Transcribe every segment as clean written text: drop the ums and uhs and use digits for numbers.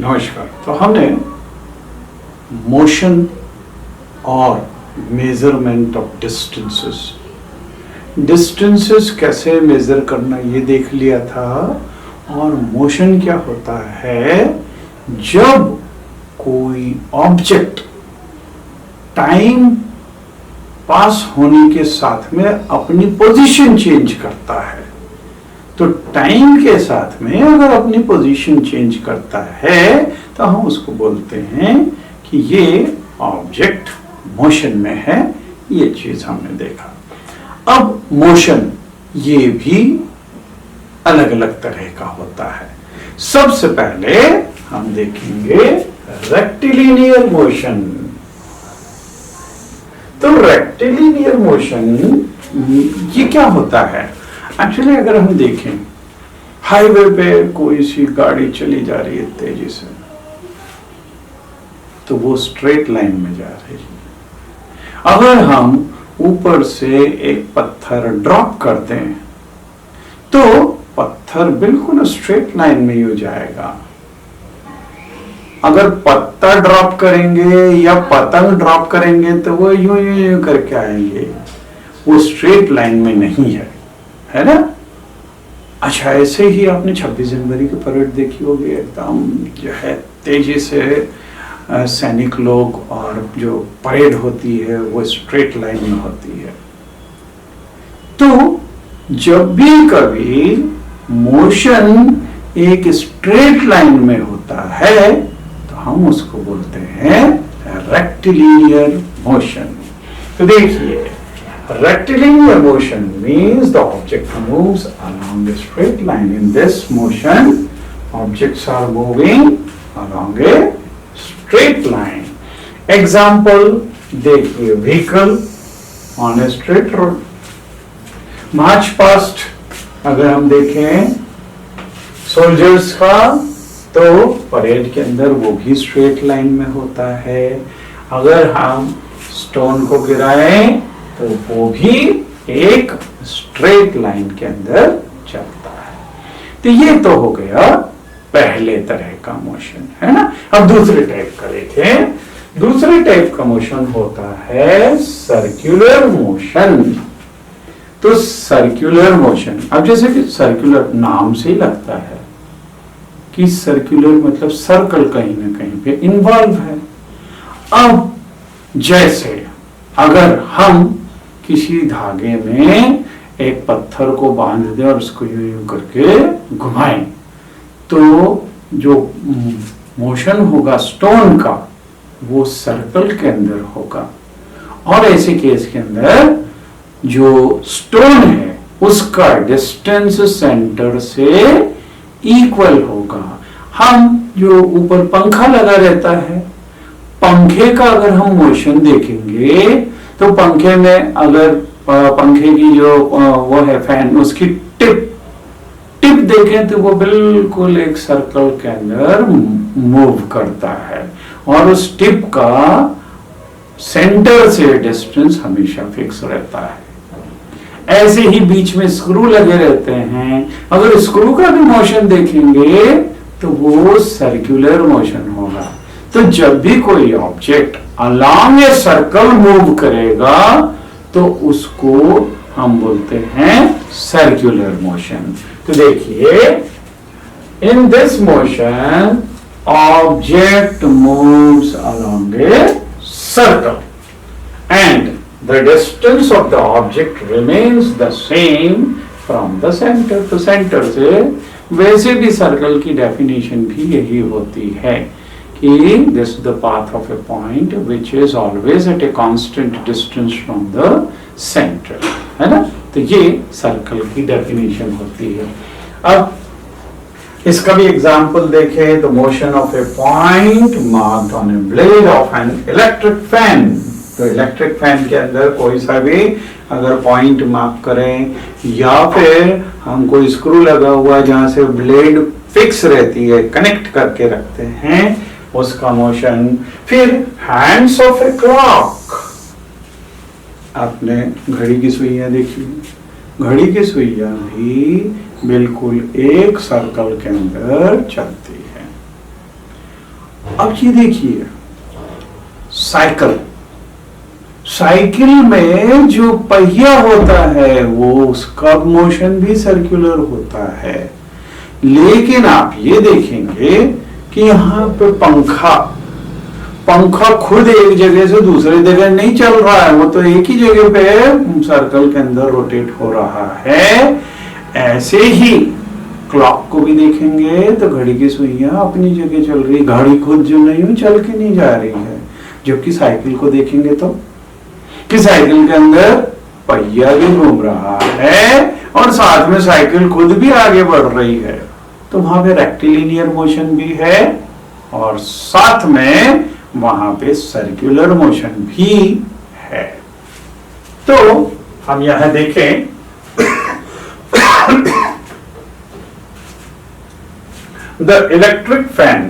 नमस्कार। तो हमने मोशन और मेजरमेंट ऑफ डिस्टेंसेस कैसे मेजर करना ये देख लिया था, और मोशन क्या होता है जब कोई ऑब्जेक्ट टाइम पास होने के साथ में अपनी पोजीशन चेंज करता है। तो टाइम के साथ में अगर अपनी पोजीशन चेंज करता है तो हम उसको बोलते हैं कि ये ऑब्जेक्ट मोशन में है। ये चीज हमने देखा। अब मोशन ये भी अलग अलग तरह का होता है। सबसे पहले हम देखेंगे रेक्टिलिनियर मोशन। तो रेक्टिलिनियर मोशन ये क्या होता है? एक्चुअली अगर हम देखें, हाईवे पे कोई सी गाड़ी चली जा रही है तेजी से, तो वो स्ट्रेट लाइन में जा रही है। अगर हम ऊपर से एक पत्थर ड्रॉप कर दें तो पत्थर बिल्कुल स्ट्रेट लाइन में ही हो जाएगा। अगर पत्थर ड्रॉप करेंगे या पतंग ड्रॉप करेंगे तो वो यूं यूं यूं करके आएंगे, वो स्ट्रेट लाइन में नहीं है ना। अच्छा, ऐसे ही आपने 26 जनवरी की परेड देखी होगी, एकदम जो है तेजी से सैनिक लोग, और जो परेड होती है वो स्ट्रेट लाइन में होती है। तो जब भी कभी मोशन एक स्ट्रेट लाइन में होता है तो हम उसको बोलते हैं रेक्टिलिनियर मोशन। तो देखिए, rectilinear motion means the object moves along a straight line. In this motion, objects are moving along a straight line. Example देखिए, vehicle on a straight road. March past अगर हम देखें soldiers का, तो parade के अंदर वो भी स्ट्रेट लाइन में होता है। अगर हम स्टोन को गिराएं तो वो भी एक स्ट्रेट लाइन के अंदर चलता है। तो ये तो हो गया पहले तरह का मोशन, है ना। अब दूसरे टाइप का देखें। दूसरे टाइप का मोशन होता है सर्कुलर मोशन। तो सर्कुलर मोशन, अब जैसे कि सर्कुलर नाम से ही लगता है कि सर्कुलर मतलब सर्कल कहीं ना कहीं पे इन्वॉल्व है। अब जैसे अगर हम किसी धागे में एक पत्थर को बांध दें और उसको यूं यूं करके घुमाएं, तो जो मोशन होगा स्टोन का वो सर्कल के अंदर होगा। और ऐसे केस के अंदर जो स्टोन है उसका डिस्टेंस सेंटर से इक्वल होगा। हम जो ऊपर पंखा लगा रहता है, पंखे का अगर हम मोशन देखेंगे तो पंखे में अगर पंखे की जो वो है फैन, उसकी टिप देखें तो वो बिल्कुल एक सर्कल के अंदर मूव करता है, और उस टिप का सेंटर से डिस्टेंस हमेशा फिक्स रहता है। ऐसे ही बीच में स्क्रू लगे रहते हैं, अगर स्क्रू का भी मोशन देखेंगे तो वो सर्कुलर मोशन होगा। तो जब भी कोई object along a circle move करेगा तो उसको हम बोलते हैं सर्कुलर मोशन। तो देखिए, in this motion object moves along a circle and the distance of the object remains the same from the centre. तो सेंटर से, वैसे भी सर्कल की डेफिनेशन भी यही होती है कि this is the path of a point which is always at a constant distance from the center, है ना। तो ये सर्कल की डेफिनेशन होती है। अब इसका भी एग्जांपल देखें तो motion of A point marked on A blade of an electric fan. तो इलेक्ट्रिक फैन के अंदर कोई सा भी अगर पॉइंट मार्क करें, या फिर हम कोई स्क्रू लगा हुआ है जहां से ब्लेड फिक्स रहती है, कनेक्ट करके रखते हैं, उसका मोशन। फिर हैंड्स ऑफ ए क्लॉक, आपने घड़ी की सुइयां देखी, घड़ी की सुइयां भी बिल्कुल एक सर्कल के अंदर चलती है। अब ये देखिए साइकिल, साइकिल में जो पहिया होता है वो उसका मोशन भी सर्कुलर होता है, लेकिन आप ये देखेंगे कि यहाँ पे पंखा खुद एक जगह से दूसरी जगह नहीं चल रहा है, वो तो एक ही जगह पे सर्कल के अंदर रोटेट हो रहा है। ऐसे ही क्लॉक को भी देखेंगे तो घड़ी की सुइयां अपनी जगह चल रही, घड़ी खुद जो नहीं चल के नहीं जा रही है। जबकि साइकिल को देखेंगे तो कि साइकिल के अंदर पहिया भी घूम रहा है और साथ में साइकिल खुद भी आगे बढ़ रही है, तो वहां पे रेक्टिलिनियर मोशन भी है और साथ में वहां पे सर्कुलर मोशन भी है। तो हम यहां देखें the electric fan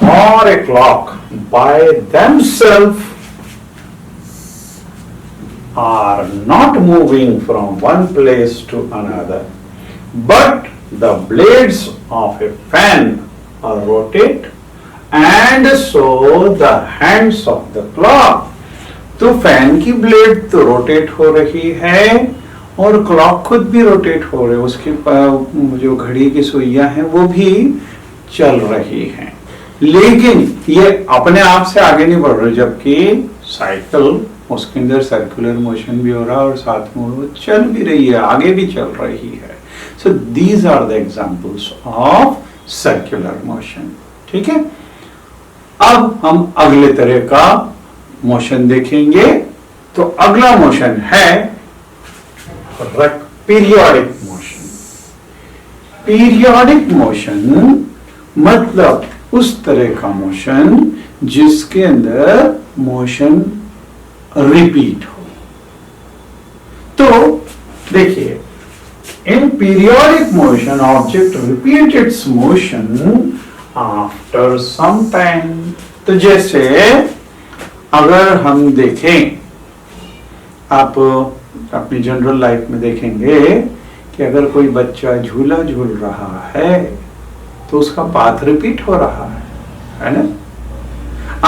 or a clock by themselves are not moving from one place to another, but the blades of a fan are rotate and so the hands of the clock. तो fan की blade तो rotate हो रही है और clock खुद भी rotate हो रही है, उसकी जो घड़ी की सुइयां हैं वो भी चल रही हैं, लेकिन ये अपने आप से आगे नहीं बढ़ रही, जबकि साइकिल उसके अंदर सर्कुलर मोशन भी हो रहा है और साथ में वो चल भी रही है, आगे भी चल रही है। So these are the examples of circular motion. ठीक है, अब हम अगले तरह का मोशन देखेंगे। तो अगला मोशन है पीरियोडिक मोशन। पीरियोडिक मोशन मतलब उस तरह का मोशन जिसके अंदर मोशन रिपीट हो। तो देखिए, in periodic motion object repeat its motion after some time. तो जैसे अगर हम देखें, आप अपनी जनरल लाइफ में देखेंगे कि अगर कोई बच्चा झूला झूल रहा है तो उसका पाथ रिपीट हो रहा है ना।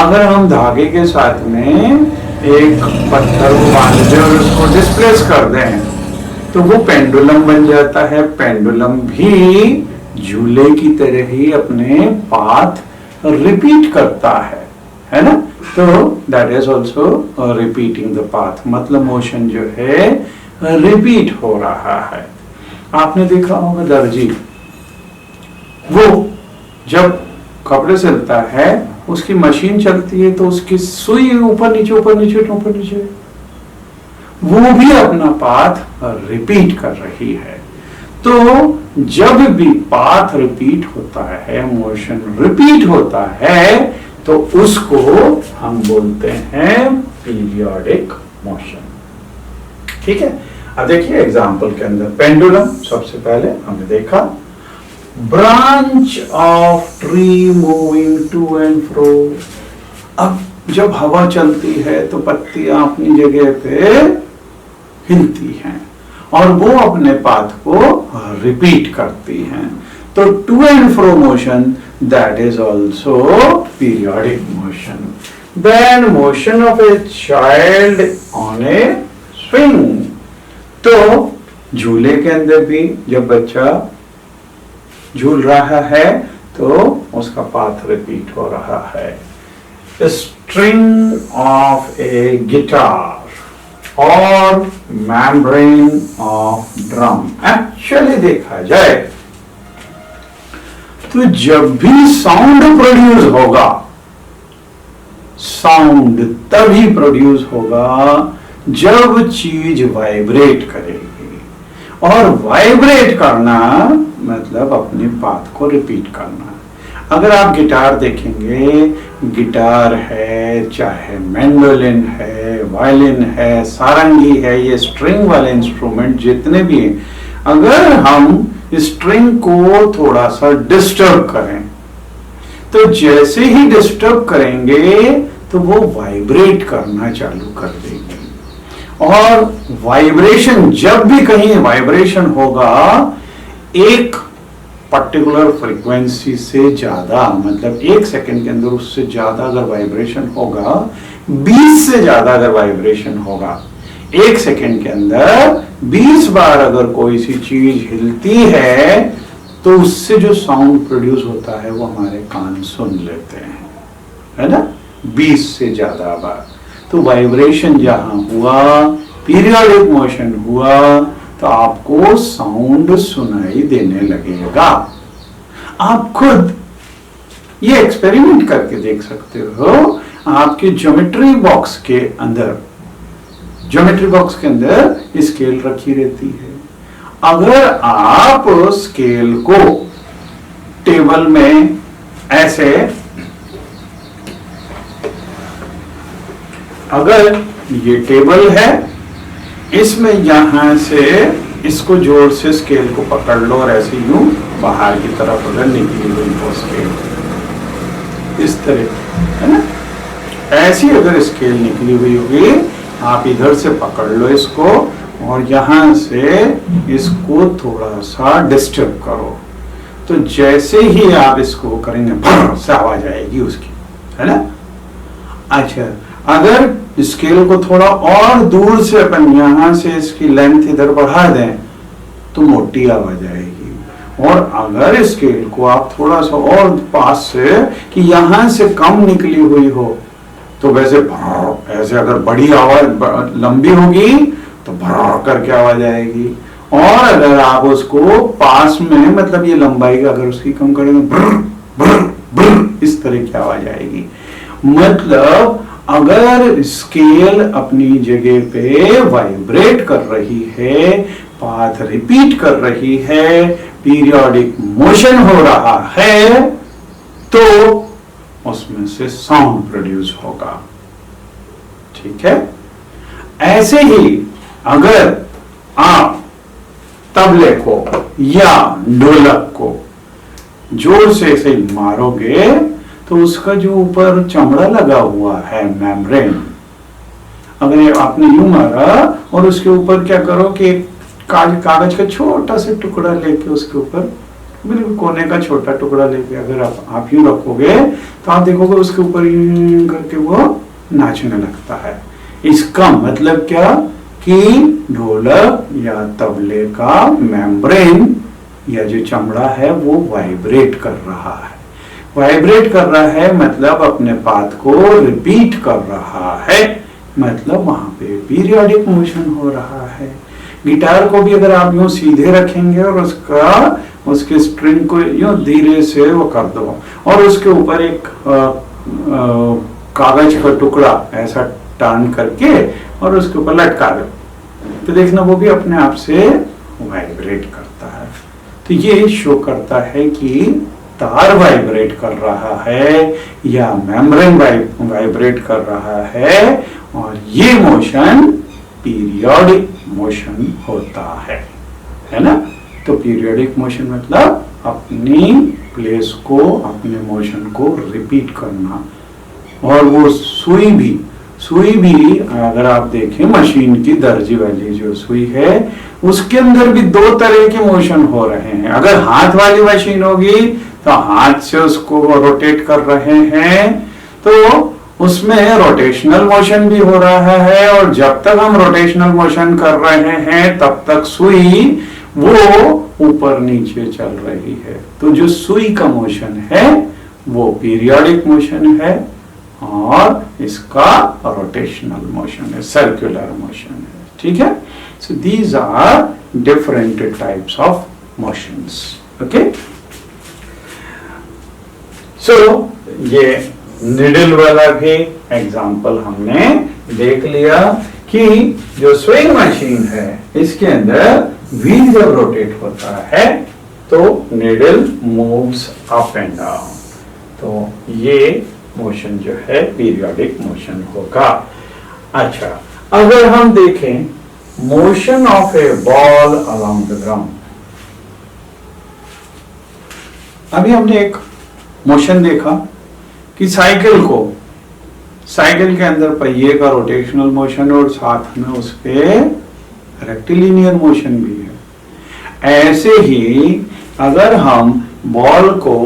अगर हम धागे के साथ में एक पत्थर को बांध दें और उसको डिस्प्लेस कर दें तो वो पेंडुलम बन जाता है। पेंडुलम भी झूले की तरह ही अपने पाथ रिपीट करता है ना। तो that is also repeating the path, मतलब मोशन जो है रिपीट हो रहा है। आपने देखा होगा दर्जी, वो जब कपड़े सिलता है उसकी मशीन चलती है तो उसकी सुई ऊपर नीचे ऊपर नीचे ऊपर नीचे, वो भी अपना पाथ रिपीट कर रही है। तो जब भी पाथ रिपीट होता है, मोशन रिपीट होता है, तो उसको हम बोलते हैं पीरियोडिक मोशन। ठीक है, अब देखिए एग्जांपल के अंदर पेंडुलम सबसे पहले हमने देखा, branch of tree moving to and fro. अब जब हवा चलती है तो पत्तियां अपनी जगह पे हिलती हैं और वो अपने पाथ को रिपीट करती हैं। तो to and fro motion, that is also periodic motion. Then motion of a child on a swing. तो झूले के अंदर भी जब बच्चा झूल रहा है तो उसका पाथ रिपीट हो रहा है। String of a guitar or membrane of drum. Actually देखा जाए तो जब भी साउंड प्रोड्यूस होगा, साउंड तभी प्रोड्यूस होगा जब चीज वाइब्रेट करेगी, और वाइब्रेट करना मतलब अपने पाथ को रिपीट करना। अगर आप गिटार देखेंगे, गिटार है, चाहे मैंडोलिन है, वायलिन है, सारंगी है, ये स्ट्रिंग वाले इंस्ट्रूमेंट जितने भी हैं, अगर हम स्ट्रिंग को थोड़ा सा डिस्टर्ब करें तो जैसे ही डिस्टर्ब करेंगे तो वो वाइब्रेट करना चालू कर देगी। और वाइब्रेशन, जब भी कहीं वाइब्रेशन होगा, एक पर्टिकुलर फ्रीक्वेंसी से ज्यादा, मतलब 1 सेकंड के अंदर उससे ज्यादा अगर वाइब्रेशन होगा, 20 से ज्यादा अगर वाइब्रेशन होगा, 1 सेकंड के अंदर 20 बार अगर कोई सी चीज हिलती है तो उससे जो साउंड प्रोड्यूस होता है वो हमारे कान सुन लेते हैं, है ना, 20 से ज्यादा बार। तो वाइब्रेशन जहां हुआ, पीरियोडिक मोशन हुआ, तो आपको साउंड सुनाई देने लगेगा। आप खुद ये एक्सपेरिमेंट करके देख सकते हो। आपके ज्योमेट्री बॉक्स के अंदर स्केल रखी रहती है। अगर आप स्केल को टेबल में ऐसे, अगर ये टेबल है, इसमें यहां से इसको जोर से स्केल को पकड़ लो और ऐसे यूं बाहर की तरफ अगर निकली हुई हो स्केल, इस तरह, है ना, ऐसी अगर स्केल निकली हुई होगी, आप इधर से पकड़ लो इसको और यहां से इसको थोड़ा सा डिस्टर्ब करो, तो जैसे ही आप इसको करेंगे भर से आवाज आएगी उसकी, है ना। अच्छा, अगर स्केल को थोड़ा और दूर से अपन यहां से इसकी लेंथ इधर बढ़ा दें तो मोटी आवाज आएगी, और अगर स्केल को आप थोड़ा सा और पास से कि यहां से कम निकली हुई हो तो वैसे ऐसे अगर बड़ी आवाज लंबी होगी तो भर करके आवाज आएगी, और अगर आप उसको पास में, मतलब ये लंबाई अगर उसकी कम करेंगे ब्र ब्र ब्र इस तरह की आवाज आएगी। मतलब अगर स्केल अपनी जगह पे वाइब्रेट कर रही है, पाथ रिपीट कर रही है, पीरियोडिक मोशन हो रहा है, तो उसमें से साउंड प्रोड्यूस होगा। ठीक है। ऐसे ही अगर आप तबले को या ढोलक को जोर से ऐसे मारोगे तो उसका जो ऊपर चमड़ा लगा हुआ है, मेम्ब्रेन, अगर आपने यूं मारा और उसके ऊपर क्या करो कि कागज का छोटा सा टुकड़ा लेके उसके ऊपर बिल्कुल कोने का छोटा टुकड़ा लेके अगर आप यूं रखोगे तो आप देखोगे उसके ऊपर यूं करके वो नाचने लगता है। इसका मतलब क्या कि ढोलक या तबले का मेम्ब्रेन या जो चमड़ा है वो वाइब्रेट कर रहा है। वाइब्रेट कर रहा है मतलब अपने पाथ को रिपीट कर रहा है, मतलब वहां पे पीरियोडिक मोशन हो रहा है। गिटार को भी अगर आप यूं सीधे रखेंगे और उसके स्ट्रिंग को यूं धीरे से वो कर दो और उसके ऊपर एक कागज का टुकड़ा ऐसा टर्न करके और उसके ऊपर लटका दो, तो देखना वो भी अपने आप से वाइब्रेट करता है। तो ये शो करता है कि तार वाइब्रेट कर रहा है या मेम्ब्रेन वाइब्रेट कर रहा है, और ये मोशन पीरियोडिक मोशन होता है ना। तो पीरियोडिक मोशन मतलब अपनी प्लेस को, अपने मोशन को रिपीट करना। और वो सुई भी अगर आप देखें मशीन की दर्जी वाली जो सुई है उसके अंदर भी दो तरह के मोशन हो रहे हैं। अगर हाथ वाली मशीन होगी तो हाथ से उसको रोटेट कर रहे हैं तो उसमें रोटेशनल मोशन भी हो रहा है, और जब तक हम रोटेशनल मोशन कर रहे हैं तब तक सुई वो ऊपर नीचे चल रही है। तो जो सुई का मोशन है वो पीरियोडिक मोशन है और इसका रोटेशनल मोशन है, सर्कुलर मोशन है। ठीक है। So these are different types of motions. Okay. So ये निडल वाला भी एग्जांपल हमने देख लिया कि जो स्विंग मशीन है इसके अंदर व्हील जब रोटेट होता है तो needle moves up and down, तो ये मोशन जो है पीरियोडिक मोशन होगा। अच्छा, अगर हम देखें motion of A ball along the ground, अभी हमने एक मोशन देखा कि साइकिल के अंदर पहिए का रोटेशनल मोशन और साथ में उसके रेक्टिलिनियर मोशन भी है। ऐसे ही अगर हम बॉल को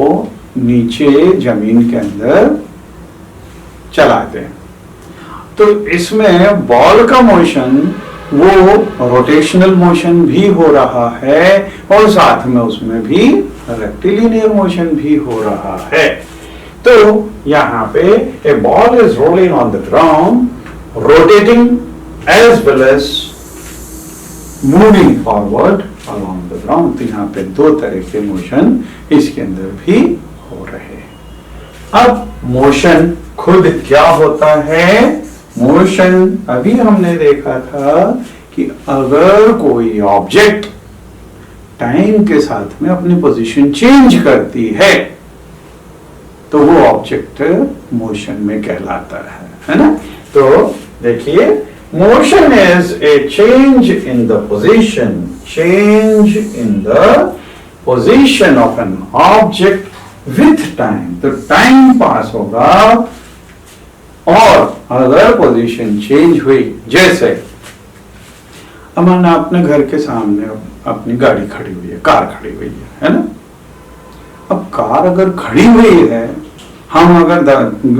नीचे जमीन के अंदर चलाते हैं तो इसमें बॉल का मोशन वो रोटेशनल मोशन भी हो रहा है और साथ में उसमें भी रेक्टिलिनियर मोशन भी हो रहा है। तो यहाँ पे a ball is rolling on the ground rotating as well as moving forward along the ground। तो यहाँ पे दो तरह के मोशन इसके अंदर भी हो रहे हैं। अब मोशन खुद क्या होता है? मोशन अभी हमने देखा था कि अगर कोई ऑब्जेक्ट टाइम के साथ में अपनी पोजीशन चेंज करती है तो वो ऑब्जेक्ट मोशन में कहलाता है ना। तो देखिए, motion is a change in the position of an object with time। तो टाइम पास होगा और अगर पोजीशन चेंज हुई, जैसे अब माना अपने घर के सामने अपनी गाड़ी खड़ी हुई है, कार खड़ी हुई है ना। अब कार अगर खड़ी हुई है, हम अगर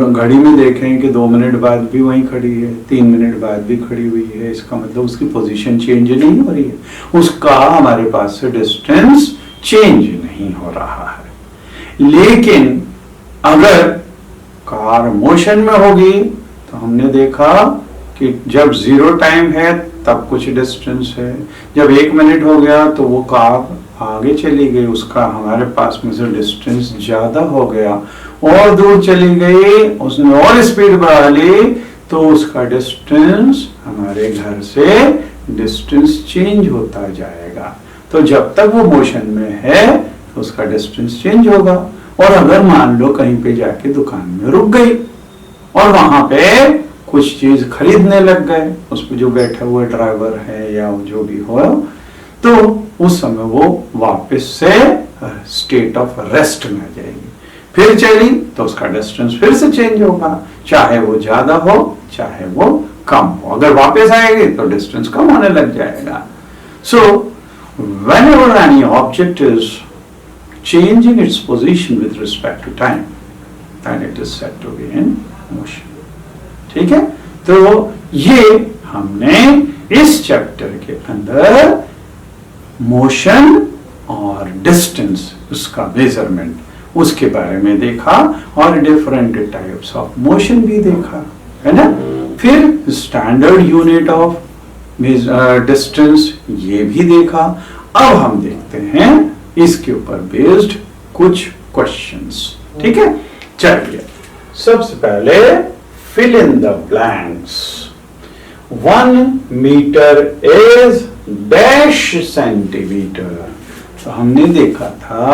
घड़ी में देख रहे हैं कि 2 मिनट बाद भी वहीं खड़ी है, 3 मिनट बाद भी खड़ी हुई है, इसका मतलब उसकी पोजीशन चेंज नहीं हो रही है, उसका हमारे पास से डिस्टेंस चेंज नहीं हो रहा है। लेकिन अगर कार मोशन में होगी तो हमने देखा कि जब 0 टाइम है तब कुछ डिस्टेंस है, जब 1 मिनट हो गया तो वो कार आगे चली गई, उसका हमारे पास में से डिस्टेंस ज्यादा हो गया, और दूर चली गई, उसने और स्पीड बढ़ा ली तो उसका डिस्टेंस हमारे घर से डिस्टेंस चेंज होता जाएगा। तो जब तक वो मोशन में है तो उसका डिस्टेंस चेंज होगा। और अगर मान लो कहीं पे जाके दुकान में रुक गई और वहां पे कुछ चीज खरीदने लग गए, उस पर जो बैठा हुआ ड्राइवर है या जो भी हो, तो उस समय वो वापस से स्टेट ऑफ रेस्ट में आ जाएगी। फिर चली तो उसका डिस्टेंस फिर से चेंज होगा, चाहे वो ज्यादा हो चाहे वो कम हो। अगर वापस आएगी तो डिस्टेंस कम होने लग जाएगा। सो whenever any object is changing its position with respect to time, then it is said to be in motion। ठीक है, तो ये हमने इस चैप्टर के अंदर मोशन और डिस्टेंस, उसका मेजरमेंट, उसके बारे में देखा और डिफरेंट टाइप्स ऑफ मोशन भी देखा, है ना। फिर स्टैंडर्ड यूनिट ऑफ डिस्टेंस ये भी देखा। अब हम देखते हैं इसके ऊपर बेस्ड कुछ क्वेश्चंस। ठीक है, चलिए सबसे पहले fill in the blanks. 1 metre is dash centimetre. तो हमने देखा था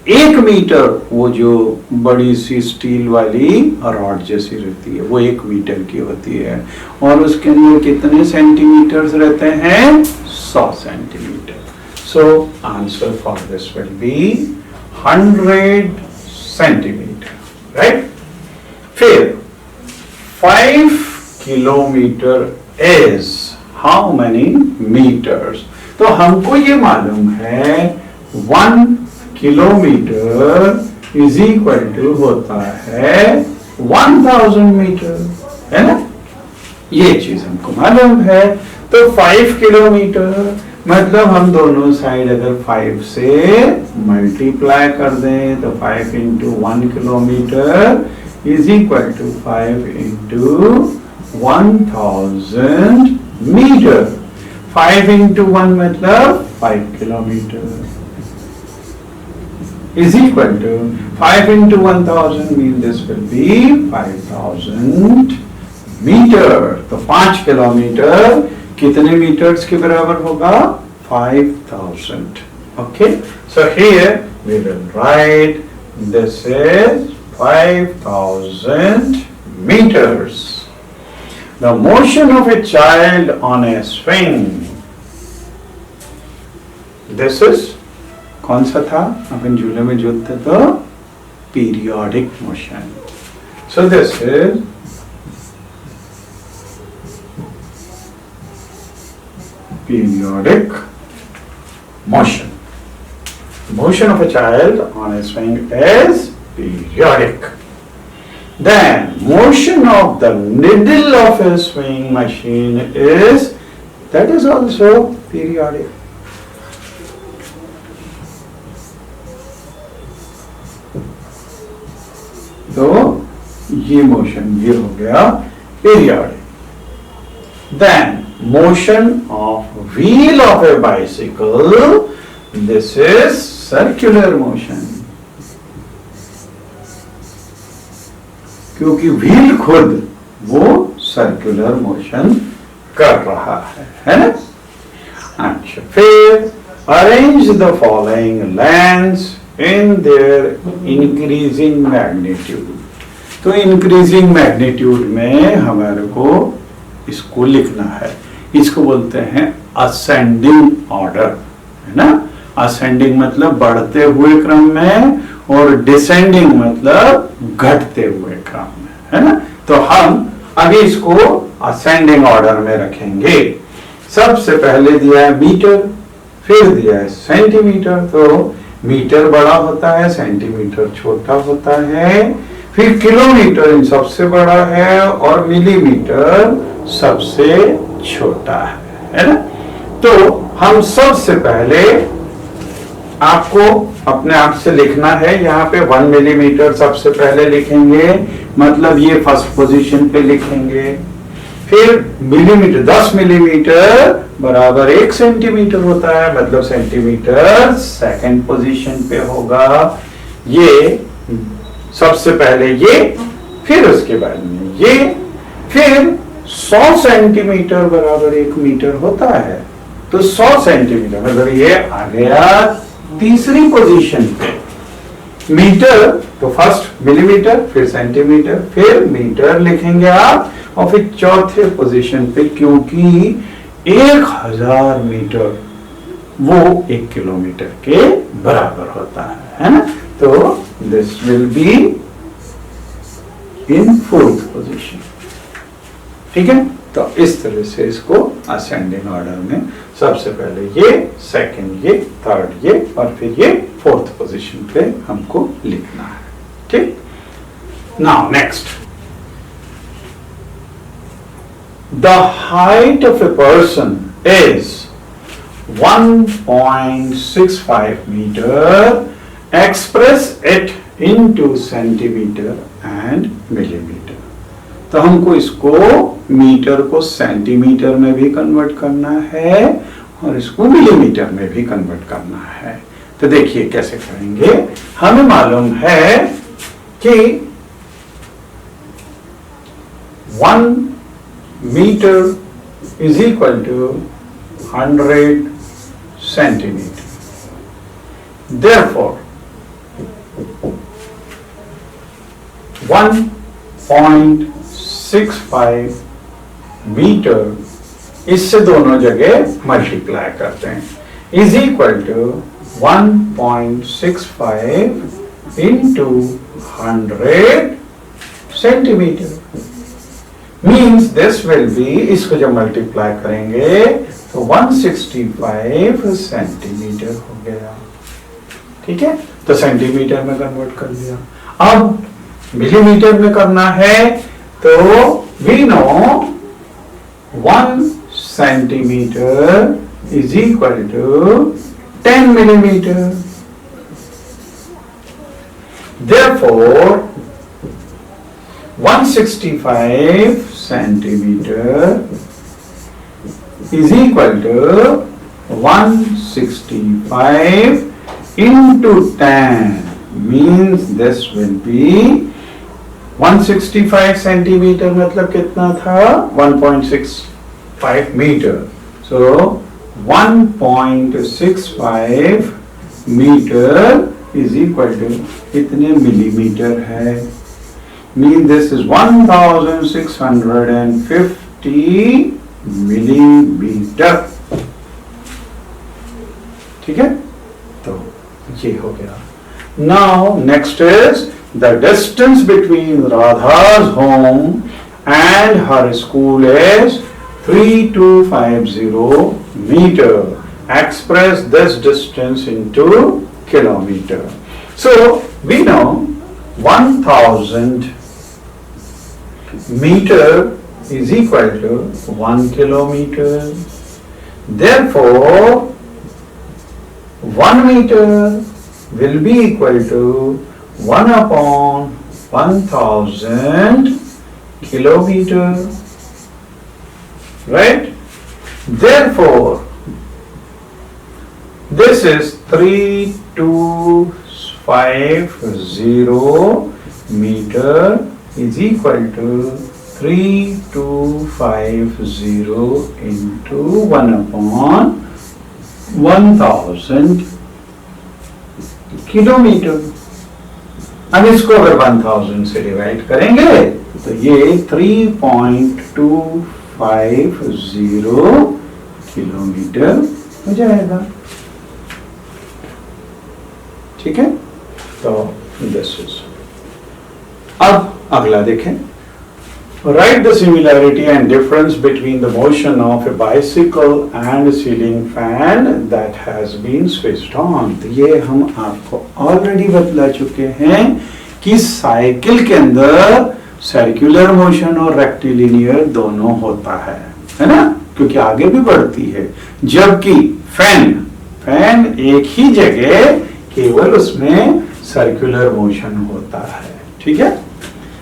1 मीटर, वो जो बड़ी सी स्टील वाली रॉड जैसी रहती है वो 1 मीटर की होती है, और उसके अंदर कितने सेंटीमीटर्स रहते हैं? 100 centimetre. So answer for this will be 100 centimetre, right. फिर 5 kilometre is how many metres? तो हमको ये मालूम है 1 किलोमीटर इज इक्वल टू होता है 1000 मीटर, है ना। ये चीज हमको मालूम है। तो 5 किलोमीटर मतलब हम दोनों साइड अगर 5 से मल्टीप्लाई कर दें तो 5 into 1 kilometre is equal to 5 into 1000 metre. 5 into 1 मतलब 5 kilometre is equal to 5 into 1000 means this will be 5000 metre. तो 5 किलोमीटर कितने मीटर्स के बराबर होगा? 5000। Okay, so here we will write this is 5000 meters। The motion of a child on a swing, this is कौन सा था? अपन झूले में झूलते तो periodic motion. So this is periodic motion. motion of a child on a swing is periodic. Then motion of the needle of a swing machine that is also periodic. तो ये motion ये हो गया periodic. Then motion of wheel of a bicycle, this is circular motion. क्योंकि wheel खुद वो circular motion कर रहा है ना? अच्छा, फिर arrange the following lens in their increasing magnitude. तो इंक्रीजिंग मैग्नीट्यूड में हमारे को इसको लिखना है. इसको बोलते हैं असेंडिंग ऑर्डर, है ना? असेंडिंग मतलब बढ़ते हुए क्रम में और डिसेंडिंग मतलब घटते हुए क्रम में, है ना? तो हम अभी इसको असेंडिंग ऑर्डर में रखेंगे. सबसे पहले दिया है मीटर, फिर दिया है सेंटीमीटर. तो मीटर बड़ा होता है, सेंटीमीटर छोटा होता है, फिर किलोमीटर इन सबसे बड़ा है और मिलीमीटर सबसे छोटा है ना? तो हम सबसे पहले आपको अपने आप से लिखना है. यहाँ पे 1 मिलीमीटर सबसे पहले लिखेंगे, मतलब ये फर्स्ट पोजीशन पे लिखेंगे. फिर मिलीमीटर, 10 मिलीमीटर बराबर 1 सेंटीमीटर होता है, मतलब सेंटीमीटर सेकंड पोजीशन पे होगा. ये सबसे पहले ये, फिर उसके बाद में ये, फिर 100 सेंटीमीटर बराबर 1 मीटर होता है. तो 100 सेंटीमीटर मतलब ये आ गया तीसरी पोजीशन पे. मीटर तो फर्स्ट मिलीमीटर, फिर सेंटीमीटर, फिर मीटर लिखेंगे आप, और फिर चौथे पोजीशन पे, क्योंकि 1000 मीटर वो 1 किलोमीटर के बराबर होता है ना? तो this will be in fourth position. ठीक है? तो इस तरह से इसको असेंडिंग ऑर्डर में सबसे पहले ये, सेकंड ये, थर्ड ये, और फिर ये फोर्थ पोजीशन पे हमको लिखना है. ठीक? Now next, the height of a person is 1.65 metre. Express it into centimetre and millimetre. तो हमको इसको मीटर को सेंटीमीटर में भी कन्वर्ट करना है और इसको मिलीमीटर में भी कन्वर्ट करना है. तो देखिए कैसे करेंगे. हमें मालूम है कि 1 metre is equal to 100 centimetre. Therefore 1.65 metre, इससे दोनों जगह मल्टीप्लाई करते हैं, is equal to 1.65 into 100 centimetre. Means this will be, इसको जब मल्टीप्लाई करेंगे तो 165 सेंटीमीटर हो गया. ठीक है? तो सेंटीमीटर में कन्वर्ट कर दिया. अब मिलीमीटर में करना है तो we know 1 centimetre is equal to 10 millimeter. Therefore 165 centimeter is equal to 165 into 10, means this will be 165 centimeter मतलब कितना था? 1.65 meter. So 1.65 meter is equal to कितने मिलीमीटर है? Mean this is 1650 millimeter. ठीक है? तो ये हो गया. Now next is the distance between Radha's home and her school is 3250 meter. Express this distance into kilometer. So we know 1000 meter is equal to 1 kilometer. Therefore 1 meter will be equal to 1 upon 1000 kilometer, right? Therefore this is 3250 meter is equal to 3250 into 1 upon 1000 kilometre. अब इसको अगर 1000 से divide करेंगे तो ये 3.250 kilometre हो जाएगा. ठीक है, तो दिस इज. अब अगला देखें. Write the similarity and difference between the motion of a bicycle and a ceiling fan that has been switched on. तो ये हम आपको ऑलरेडी बतला चुके हैं कि साइकिल के अंदर सर्कुलर मोशन और रेक्टिलिनियर दोनों होता है ना, क्योंकि आगे भी बढ़ती है. जबकि फैन एक ही जगह केवल उसमें सर्कुलर मोशन होता है. ठीक है.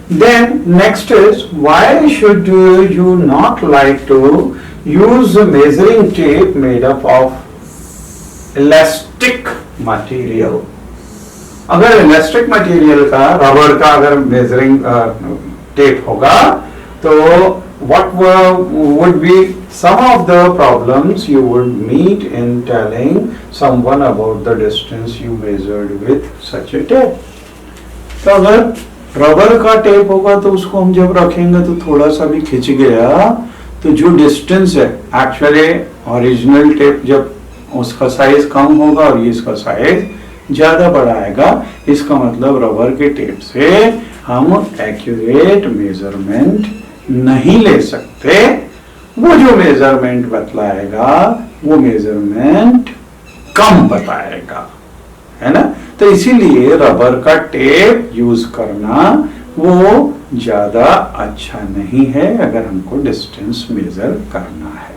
Then next is, why should you not like to use a measuring tape made up of elastic material? अगर elastic material का, रबर का अगर measuring tape होगा तो what would be some of the problems you would meet in telling someone about the distance you measured with such a tape? तो अगर rubber का tape होगा तो उसको हम जब रखेंगे तो थोड़ा सा भी खिंच गया तो जो डिस्टेंस है, एक्चुअली ओरिजिनल टेप जब उसका साइज कम होगा और ये इसका साइज ज्यादा बड़ा आएगा, इसका मतलब रबर के टेप से हम एक्यूरेट मेजरमेंट नहीं ले सकते. वो जो मेजरमेंट बतलाएगा वो मेजरमेंट कम बताएगा, है ना. तो इसीलिए रबर का टेप यूज करना वो ज्यादा अच्छा नहीं है अगर हमको डिस्टेंस मेजर करना है.